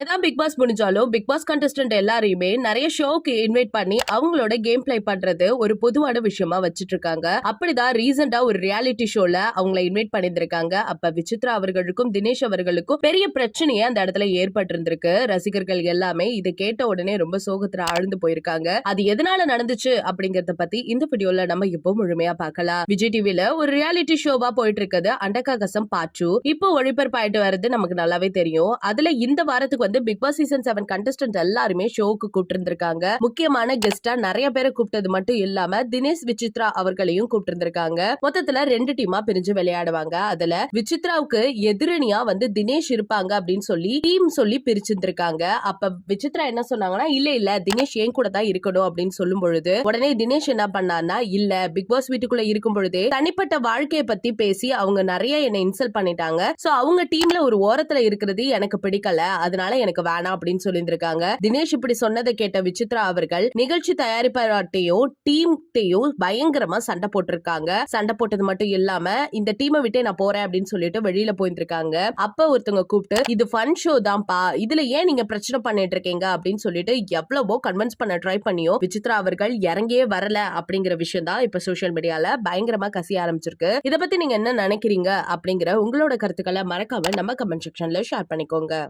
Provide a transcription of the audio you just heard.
ஏதான் Bigg Boss முடிஞ்சாலும் Bigg Boss contestant எல்லாரையுமே நிறைய ஷோக்கு இன்வைட் பண்ணி அவங்களோட கேம் பிளே பண்றது ஒரு பொதுவான விஷயமா வச்சிட்டு இருக்காங்க. அப்படிதான் ரீசெண்டா ஒரு ரியாலிட்டி ஷோல அவங்கள இன்வைட் பண்ணிருக்காங்க. அப்ப விசித்ரா அவர்களுக்கும் தினேஷ் அவர்களுக்கும் பெரிய பிரச்சனையே அந்த இடத்துல ஏற்பட்டிருந்திருக்கு. ரசிகர்கள் எல்லாமே இதை கேட்ட உடனே ரொம்ப சோகத்துல ஆழ்ந்து போயிருக்காங்க. அது எதனால நடந்துச்சு அப்படிங்கறத பத்தி இந்த வீடியோல நம்ம இப்போ முழுமையா பார்க்கலாம். விஜய் டிவில ஒரு ரியாலிட்டி ஷோவா போயிட்டு இருக்குது அண்டகாகசம் பார்ட் 2 இப்போ ஒளிபரப்பாயிட்டு வருது நமக்கு நல்லாவே தெரியும். அதுல இந்த வாரத்துக்கு வந்து பிக் பாஸ் சீசன் 7 கண்டஸ்டன்ட் எல்லாருமே ஷோக்கு கூப்பிட்டிருந்திருக்காங்க. முக்கியமான கெஸ்டா நிறைய பேரை கூப்பிட்டது மட்டும் இல்லாம தினேஷ் விசித்ரா அவர்களையும் கூப்பிட்டிருந்திருக்காங்க. மொத்தத்துல 2 டீமா பிரிஞ்சு விளையாடுவாங்க. அதுல விசித்ராவுக்கு எதிரணியா வந்து தினேஷ் இருப்பாங்க அப்படின்னு சொல்லி டீம் சொல்லி பிரிச்சிருந்திருக்காங்க. அப்ப விசித்ரா என்ன சொன்னாங்கன்னா, இல்ல தினேஷ் ஏன் கூட தான் இருக்கணும் அப்படின்னு சொல்லும் பொழுது உடனே தினேஷ் என்ன பண்ணான்னா, இல்ல பிக் பாஸ் வீட்டுக்குள்ள இருக்கும் பொழுதே தனிப்பட்ட வாழ்க்கையை பத்தி பேசி அவங்க நிறைய என்னை இன்சல்ட் பண்ணிட்டாங்க. சோ அவங்க டீம்ல ஒரு ஓரத்துல இருக்கிறது எனக்கு பிடிக்கல, அதனால எனக்கு வேணாம் அப்படின்னு சொல்லியிருக்காங்க. தினேஷ் இப்படி சொன்னதை கேட்ட விசித்ரா அவர்கள் நிகழ்ச்சி தயாரிப்பாளர்ட்டையும் டீம்ட்டையும் பயங்கரமா சண்டை போட்டிருக்காங்க. சண்டை போட்டது மட்டும் இல்லாம இந்த டீமை விட்டு நான் போறேன் அப்படின்னு சொல்லிட்டு வெளியில போயிருக்காங்க. அப்ப ஒருத்தவங்க கூப்பிட்டு, இது ஃபன் ஷோ தான்ப்பா, இதுல ஏன் நீங்க பிரச்சனை பண்ணிட்டு இருக்கீங்க அப்படின்னு சொல்லிட்டு எவ்வளவோ கன்வின்ஸ் பண்ண ட்ரை பண்ணியோ விசித்ரா அவர்கள் இறங்கியே வரல அப்படிங்கிற விஷயம் தான் இப்ப சோசியல் மீடியால பயங்கரமா கசிய ஆரம்பிச்சிருக்கு. இத பத்தி நீங்க என்ன நினைக்கிறீங்க அப்படிங்கிற உங்களோட கருத்துக்களை மறக்காம நம்ம கமெண்ட் செக்ஷன்ல ஷேர் பண்ணிக்கோங்க.